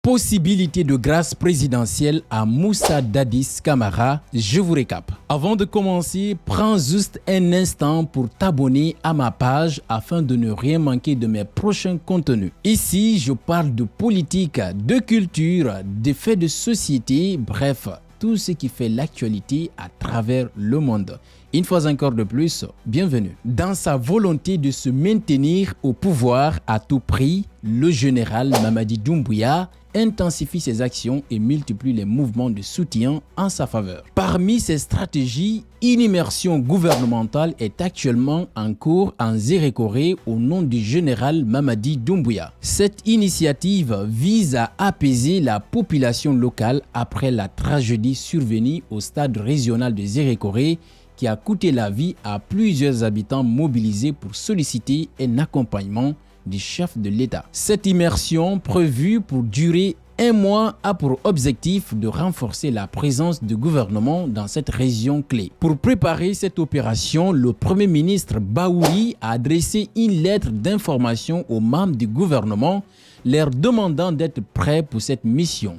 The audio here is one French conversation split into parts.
Possibilité de grâce présidentielle à Moussa Dadis Camara, je vous récap. Avant de commencer, prends juste un instant pour t'abonner à ma page afin de ne rien manquer de mes prochains contenus. Ici, je parle de politique, de culture, de faits de société, bref, tout ce qui fait l'actualité à travers le monde. Une fois encore de plus, bienvenue. Dans sa volonté de se maintenir au pouvoir à tout prix, le général Mamadi Doumbouya intensifie ses actions et multiplie les mouvements de soutien en sa faveur. Parmi ces stratégies, une immersion gouvernementale est actuellement en cours en Zérékoré au nom du général Mamadi Doumbouya. Cette initiative vise à apaiser la population locale après la tragédie survenue au stade régional de Zérékoré qui a coûté la vie à plusieurs habitants mobilisés pour solliciter un accompagnement du chef de l'État. Cette immersion, prévue pour durer un mois, a pour objectif de renforcer la présence du gouvernement dans cette région clé. Pour préparer cette opération, le Premier ministre Baouri a adressé une lettre d'information aux membres du gouvernement, leur demandant d'être prêts pour cette mission.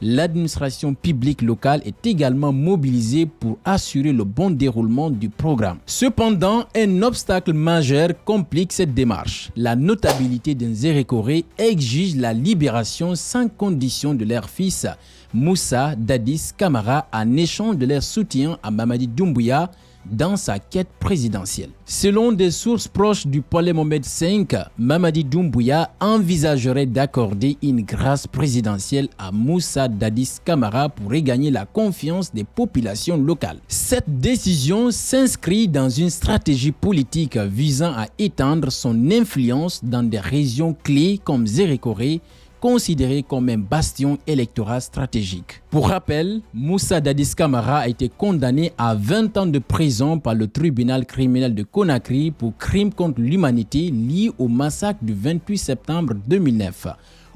L'administration publique locale est également mobilisée pour assurer le bon déroulement du programme. Cependant, un obstacle majeur complique cette démarche. La notabilité d'un Zérékoré exige la libération sans condition de leur fils Moussa Dadis Camara en échange de leur soutien à Mamadi Doumbouya dans sa quête présidentielle. Selon des sources proches du palais Mohamed V, Mamadi Doumbouya envisagerait d'accorder une grâce présidentielle à Moussa Dadis Camara pour regagner la confiance des populations locales. Cette décision s'inscrit dans une stratégie politique visant à étendre son influence dans des régions clés comme Zérékoré, considéré comme un bastion électoral stratégique. Pour rappel, Moussa Dadis Camara a été condamné à 20 ans de prison par le tribunal criminel de Conakry pour crimes contre l'humanité liés au massacre du 28 septembre 2009,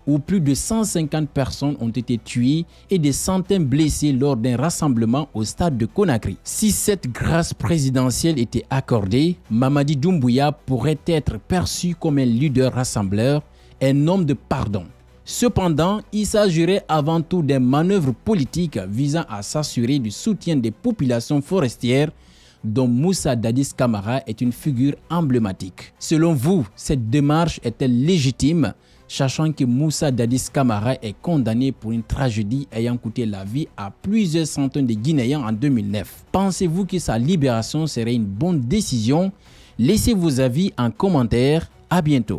où plus de 150 personnes ont été tuées et des centaines blessées lors d'un rassemblement au stade de Conakry. Si cette grâce présidentielle était accordée, Mamadi Doumbouya pourrait être perçu comme un leader rassembleur, un homme de pardon. Cependant, il s'agirait avant tout d'une manœuvre politique visant à s'assurer du soutien des populations forestières dont Moussa Dadis Camara est une figure emblématique. Selon vous, cette démarche est-elle légitime, sachant que Moussa Dadis Camara est condamné pour une tragédie ayant coûté la vie à plusieurs centaines de Guinéens en 2009? Pensez-vous que sa libération serait une bonne décision? Laissez vos avis en commentaire. À bientôt.